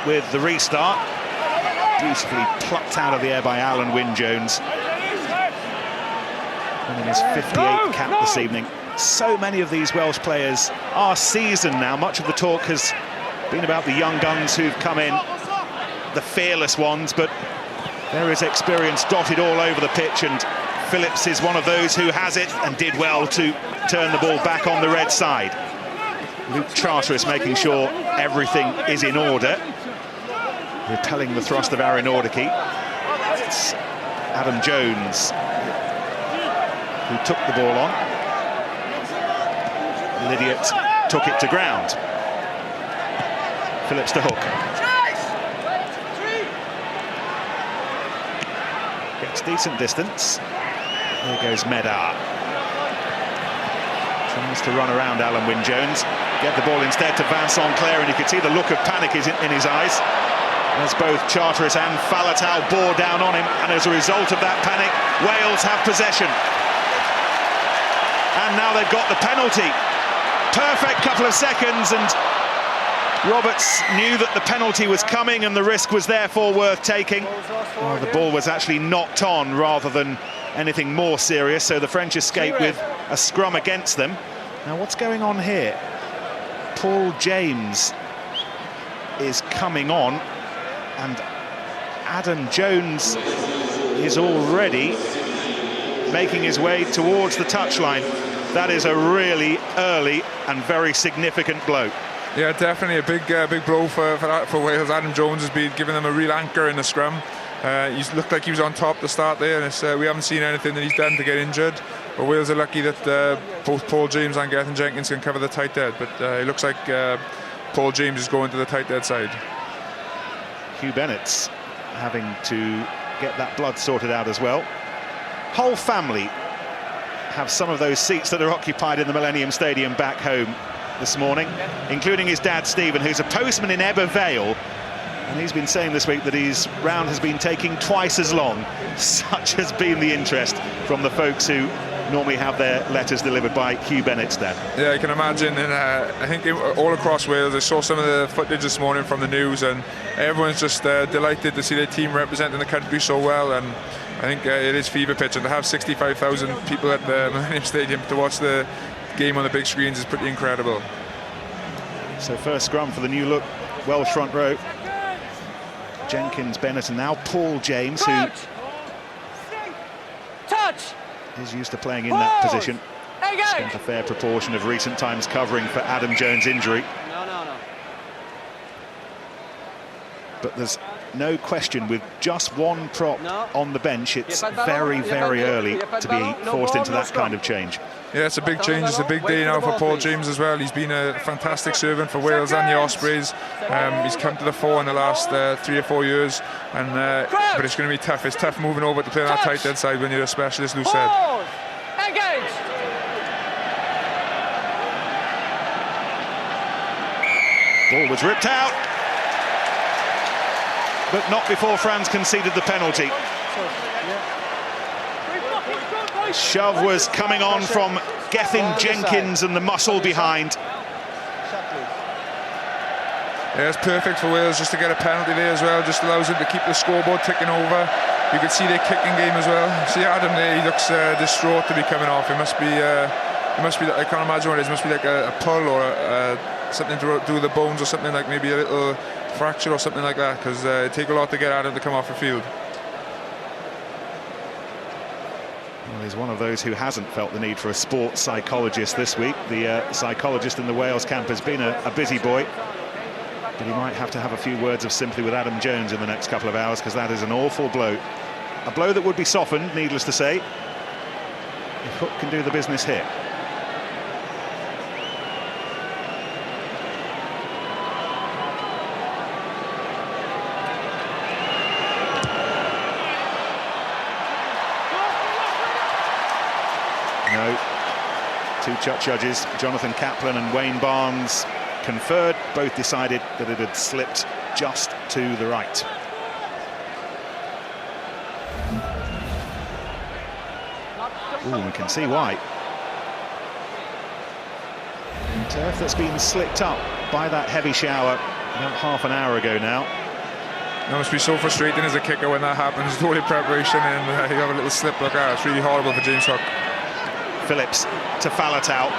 with the restart. Beautifully plucked out of the air by Alan Wynne-Jones. Winning his 58th cap this evening. So many of these Welsh players are seasoned now. Much of the talk has been about the young guns who've come in, the fearless ones, but there is experience dotted all over the pitch, and Phillips is one of those who has it and did well to turn the ball back on the red side. Luke Charteris making sure everything is in order, repelling the thrust of Aaron Ordeke. It's Adam Jones who took the ball on. Lydiot took it to ground. Phillips to hook. Gets decent distance. There goes Medar. Tries to run around Alan Wynne-Jones. Get the ball instead to Vincent Clare, and you could see the look of panic in his eyes as both Charteris and Faletau bore down on him, and as a result of that panic, Wales have possession. And now they've got the penalty. Perfect couple of seconds, and Roberts knew that the penalty was coming and the risk was therefore worth taking. Well, the ball was actually knocked on rather than anything more serious, so the French escape with a scrum against them. Now, what's going on here? Paul James is coming on, and Adam Jones is already making his way towards the touchline. That is a really early and very significant blow. Yeah, definitely a big blow for Wales. Adam Jones has been giving them a real anchor in the scrum. He looked like he was on top to start there, and we haven't seen anything that he's done to get injured. But Wales are lucky that both Paul James and Gethin Jenkins can cover the tight dead. But it looks like Paul James is going to the tight dead side. Hugh Bennett's having to get that blood sorted out as well. Whole family have some of those seats that are occupied in the Millennium Stadium back home this morning, including his dad Stephen, who's a postman in Ebbw Vale, and he's been saying this week that his round has been taking twice as long. Such has been the interest from the folks who normally have their letters delivered by Hugh Bennett's dad. Yeah, I can imagine, and I think all across Wales, I saw some of the footage this morning from the news, and everyone's just delighted to see their team representing the country so well. And I think it is fever pitch, and to have 65,000 people at the Millennium Stadium to watch the game on the big screens is pretty incredible. So first scrum for the new look Welsh front row. Jenkins, Bennett, and now Paul James, who is used to playing in that position. Spent a fair proportion of recent times covering for Adam Jones' injury. But there's no question, with just one prop on the bench, it's very, very early to be forced into that kind of change. Yeah, it's a big change. It's a big day now for Paul James as well. He's been a fantastic servant for Wales and the Ospreys. He's come to the fore in the last 3 or 4 years, and but it's going to be tough. It's tough moving over to play on that tight end side when you're a specialist, Lou said. Ball was ripped out, but not before France conceded the penalty. Shove was coming on from Gethin Jenkins and the muscle behind. Yeah, it's perfect for Wales just to get a penalty there as well. Just allows them to keep the scoreboard ticking over. You can see their kicking game as well. See Adam there, he looks distraught to be coming off. It must be, I can't imagine what it is. It must be like a pull or something to do with the bones or something, like maybe a little fracture or something like that, because it take a lot to get Adam to come off the field. Well, he's one of those who hasn't felt the need for a sports psychologist this week. The psychologist in the Wales camp has been a busy boy, but he might have to have a few words of sympathy with Adam Jones in the next couple of hours, because that is an awful blow. A blow that would be softened, needless to say, if Hook can do the business here. No. Two judges, Jonathan Kaplan and Wayne Barnes, conferred. Both decided that it had slipped just to the right. Ooh, we can see why. Turf that's been slicked up by that heavy shower about half an hour ago now. It must be so frustrating as a kicker when that happens. All your preparation and you have a little slip like that. It's really horrible for James Hook. Phillips to Falatau.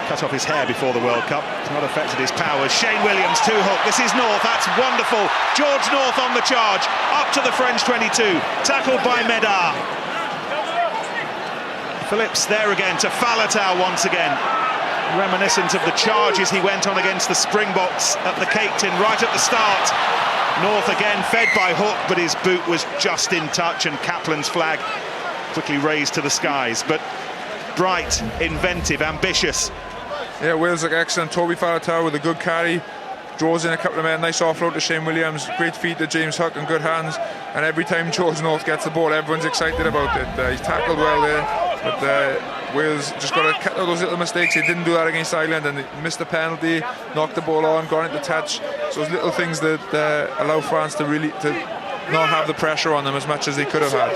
Cut off his hair before the World Cup. It's not affected his powers. Shane Williams to Hook. This is North. That's wonderful. George North on the charge. Up to the French 22. Tackled by Medard. Phillips there again to Falatau once again. Reminiscent of the charges he went on against the Springboks at the Cape Tin right at the start. North again fed by Hook, but his boot was just in touch and Kaplan's flag quickly raised to the skies. But bright, inventive, ambitious. Yeah, Wales look excellent. Toby Falatau with a good carry. Draws in a couple of men. Nice offload to Shane Williams. Great feed to James Hook and good hands. And every time George North gets the ball, everyone's excited about it. He's tackled well there. But Wales just got to cut out those little mistakes. They didn't do that against Ireland, and they missed the penalty, knocked the ball on, got into touch. So those little things that allow France to not have the pressure on them as much as they could have had.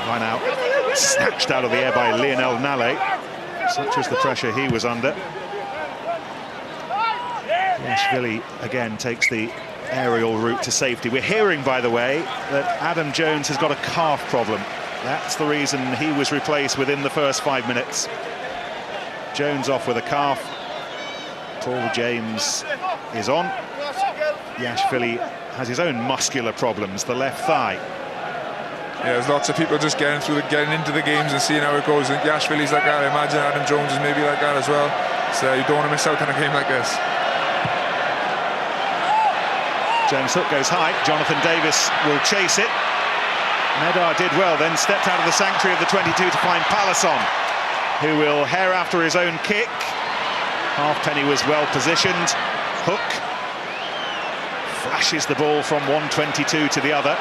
Line out, snatched out of the air by Lionel Nale. Such was the pressure he was under. Yashvili again takes the aerial route to safety. We're hearing, by the way, that Adam Jones has got a calf problem. That's the reason he was replaced within the first 5 minutes. Jones off with a calf. Paul James is on. Yashvili has his own muscular problems, the left thigh. Yeah, there's lots of people just getting into the games and seeing how it goes. And Yashvili's like that. I imagine Adam Jones is maybe like that as well. So you don't want to miss out on a game like this. James Hook goes high. Jonathan Davis will chase it. Medard did well, then stepped out of the sanctuary of the 22 to find Palisson, who will hare after his own kick. Halfpenny was well positioned. Hook flashes the ball from one 22 to the other.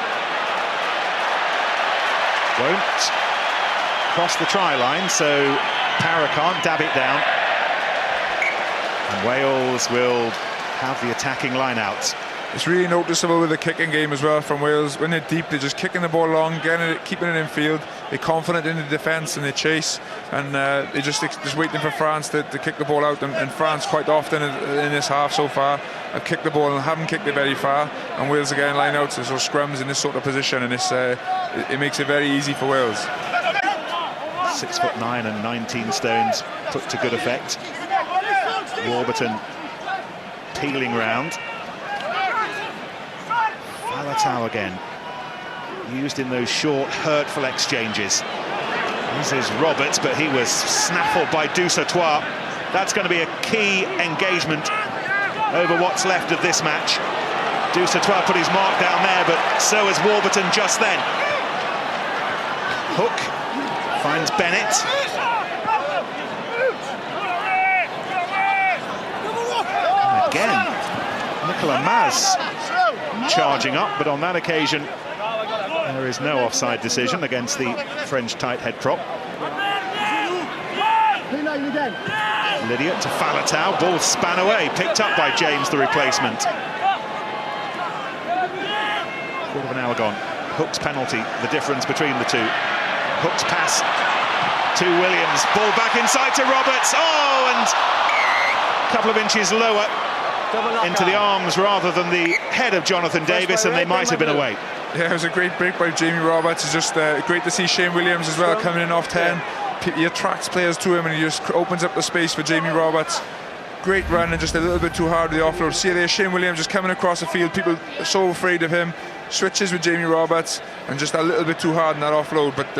Won't cross the try line, so Para can't dab it down. And Wales will have the attacking line out. It's really noticeable with the kicking game as well from Wales. When they're deep, they're just kicking the ball along, keeping it in field. They're confident in the defence and they chase, and they're just waiting for France to kick the ball out. And France quite often in this half so far have kicked the ball and haven't kicked it very far. And Wales again line out, so scrums in this sort of position, and it makes it very easy for Wales. 6'9" and 19 stones put to good effect. Warburton peeling round. Falatau again, used in those short, hurtful exchanges. This is Roberts, but he was snaffled by Dusatois. That's going to be a key engagement over what's left of this match. Dusatois put his mark down there, but so has Warburton just then. Hook finds Bennett. And again, Nicola Maz charging up, but on that occasion there is no offside decision against the French tight head prop. Lydia to Falatau, ball span away, picked up by James, the replacement. Quarter of an hour gone. Hook's penalty, the difference between the two. Hook's pass to Williams, ball back inside to Roberts. Oh, and a couple of inches lower into the arms rather than the head of Jonathan Davis, and they might have been away. Yeah, it was a great break by Jamie Roberts. It's just great to see Shane Williams as well coming in off 10. He attracts players to him and he just opens up the space for Jamie Roberts. Great run and just a little bit too hard with the offload. See there, Shane Williams just coming across the field. People are so afraid of him. Switches with Jamie Roberts and just a little bit too hard in that offload. But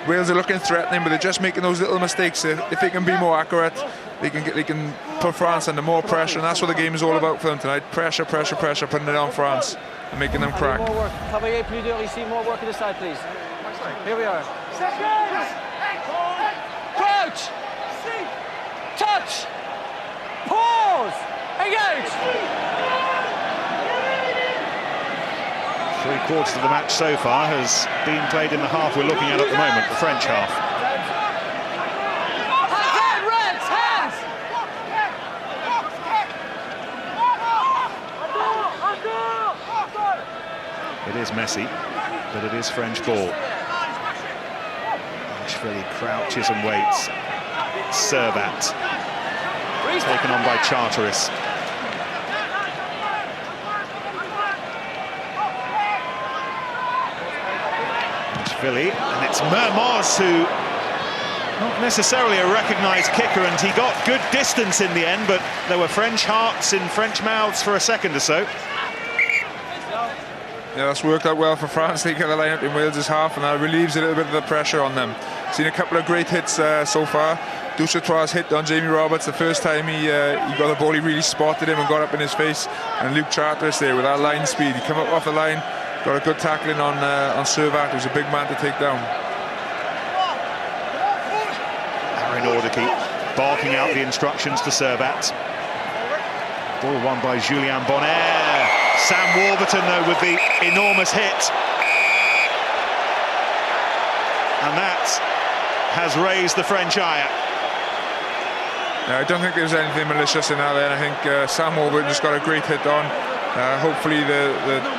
Wales are looking threatening, but they're just making those little mistakes. If they can be more accurate, they can put France under more pressure, and that's what the game is all about for them tonight. Pressure, pressure, pressure, putting it on France and making them crack. More work. Travailler plus dur ici. More work on this side, please. Here we are. Crouch. Touch. Pause. Engage. Three-quarters of the match so far has been played in the half we're looking at the moment, the French half. It is messy, but it is French ball. Yashvili crouches and waits. Servat taken on by Charteris. Philly, and it's Mermoz who, not necessarily a recognised kicker, and he got good distance in the end, but there were French hearts in French mouths for a second or so. Yeah, that's worked out well for France. They get the line up in Wales' half, and that relieves a little bit of the pressure on them. Seen a couple of great hits so far. Duchatois hit on Jamie Roberts the first time he got the ball. He really spotted him and got up in his face. And Luke Charteris there with that line speed. He came up off the line, got a good tackling on Servat, who's a big man to take down. Aaron Ordeke barking out the instructions to Servat. Ball won by Julien Bonner. Sam Warburton, though, with the enormous hit. And that has raised the French ire. I don't think there's anything malicious in that there. I think Sam Warburton just got a great hit on. Hopefully the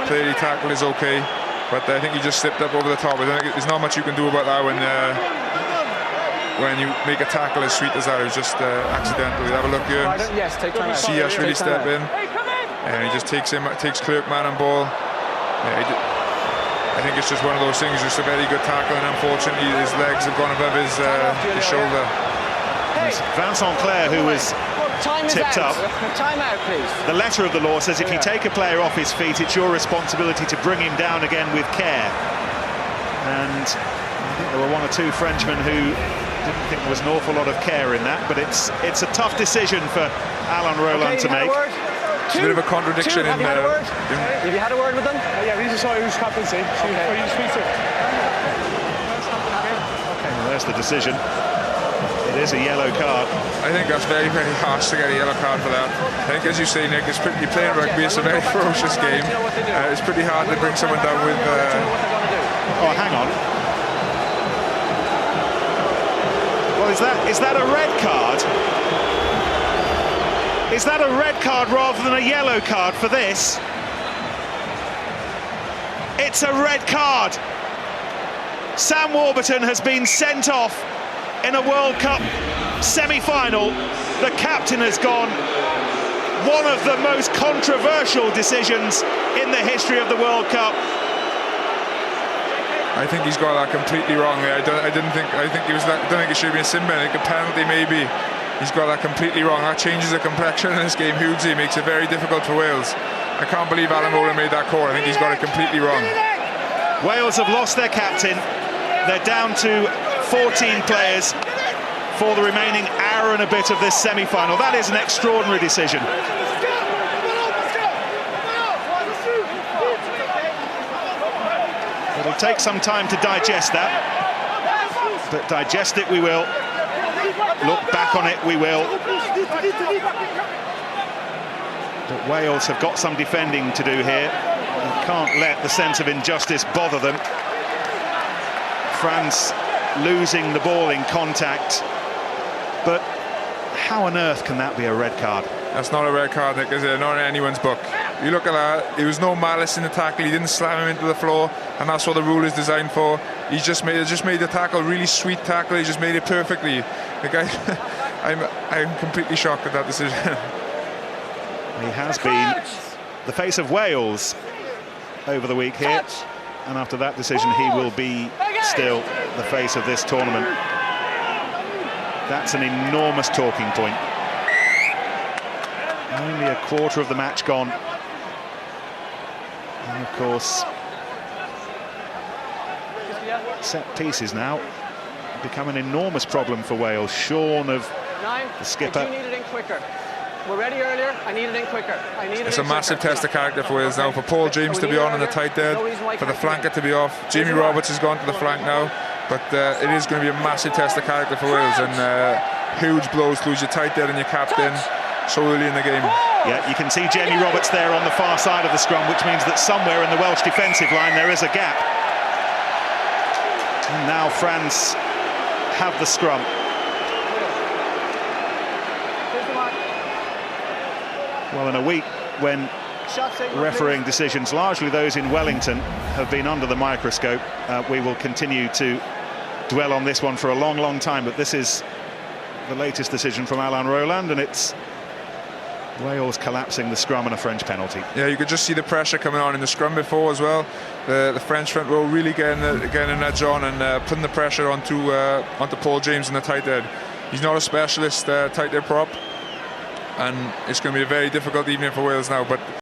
player he tackled is okay. But I think he just slipped up over the top. I don't think there's not much you can do about that when you make a tackle as sweet as that. It was just accidental. Have a look here. Yes, take time out. See us really step in. And he just takes Clerkman on ball. I think it's just one of those things, just a very good tackle, and unfortunately his legs have gone above his shoulder. It's Vincent Clerc who was tipped up. Time out, please. The letter of the law says if you take a player off his feet, it's your responsibility to bring him down again with care. And I think there were one or two Frenchmen who didn't think there was an awful lot of care in that, but it's a tough decision for Alain Roland to make. It's a bit of a contradiction in there. Have you had a word with them? Yeah, we just saw who's captaincy. Okay. Well, there's the decision. It is a yellow card. I think that's very, very harsh to get a yellow card for that. I think, as you say, Nick, you're playing rugby. It's a very ferocious game. It's pretty hard to bring someone down with. Oh, hang on. Well, is that a red card? Is that a red card rather than a yellow card for this? It's a red card. Sam Warburton has been sent off in a World Cup semi-final. The captain has gone. One of the most controversial decisions in the history of the World Cup. I think he's got that completely wrong. I don't think it should be a sin bin. I think a penalty maybe. He's got that completely wrong. That changes the complexion in this game hugely. Makes it very difficult for Wales. I can't believe Alain Roland made that call. I think he's got it completely wrong. Wales have lost their captain. They're down to 14 players for the remaining hour and a bit of this semi-final. That is an extraordinary decision. It'll take some time to digest that, but digest it we will. Look back on it we will. But Wales have got some defending to do here. You can't let the sense of injustice bother them. France losing the ball in contact, but how on earth can that be a red card? That's not a red card, Nick, is it? Not in anyone's book. You look at that, there was no malice in the tackle. He didn't slam him into the floor, and that's what the rule is designed for. He just made the tackle, really sweet tackle. He just made it perfectly. The guy, I'm completely shocked at that decision. He has been the face of Wales over the week here, and after that decision he will be still the face of this tournament. That's an enormous talking point. Only a quarter of the match gone. And of course, set pieces now become an enormous problem for Wales. Sean of the skipper. You need it in quicker. We're ready earlier. I need it in quicker. It's a massive test of character for Wales now. For Paul James to be on in the tight dead, for the flanker to be off. Jamie Roberts has gone to the flank now, but it is going to be a massive test of character for Wales, and huge blows to lose your tight dead and your captain so early in the game. Yeah, you can see Jamie Roberts there on the far side of the scrum, which means that somewhere in the Welsh defensive line there is a gap. And now France have the scrum. Well, in a week when refereeing decisions, largely those in Wellington, have been under the microscope, we will continue to dwell on this one for a long, long time. But this is the latest decision from Alain Roland, and it's Wales collapsing the scrum and a French penalty. Yeah, you could just see the pressure coming on in the scrum before as well. the French front row really getting a nudge on and putting the pressure onto Paul James in the tight head. He's not a specialist tight head prop, and it's going to be a very difficult evening for Wales now. But